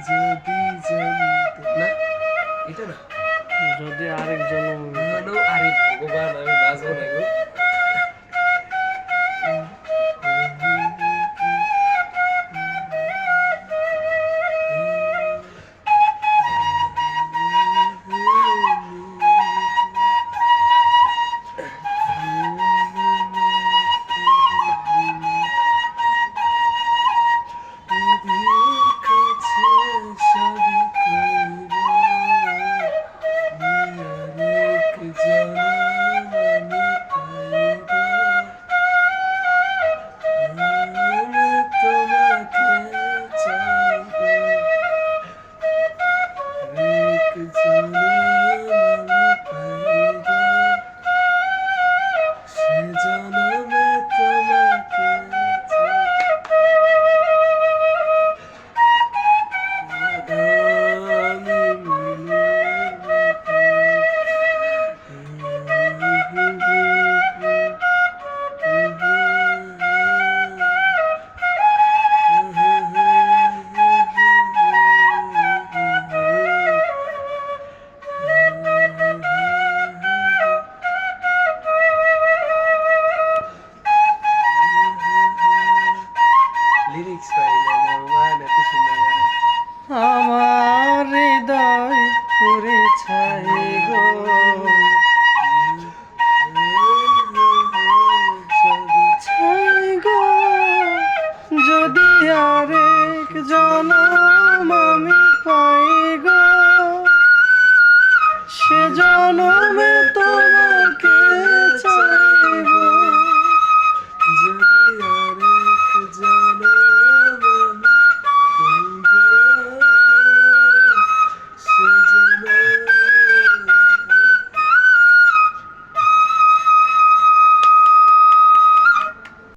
যদি জানতে না, এটা না, যদি আরেকজন আরে ভগবান, আমি বাঁচবো না গো। লিরিক্স পাই না ভগবান, এত সুন্দর গান। আমার হৃদয় পুরে ছাই গো, ছাই গো, যদি আরেক জনম আমি পাই গো, সে জনমে তো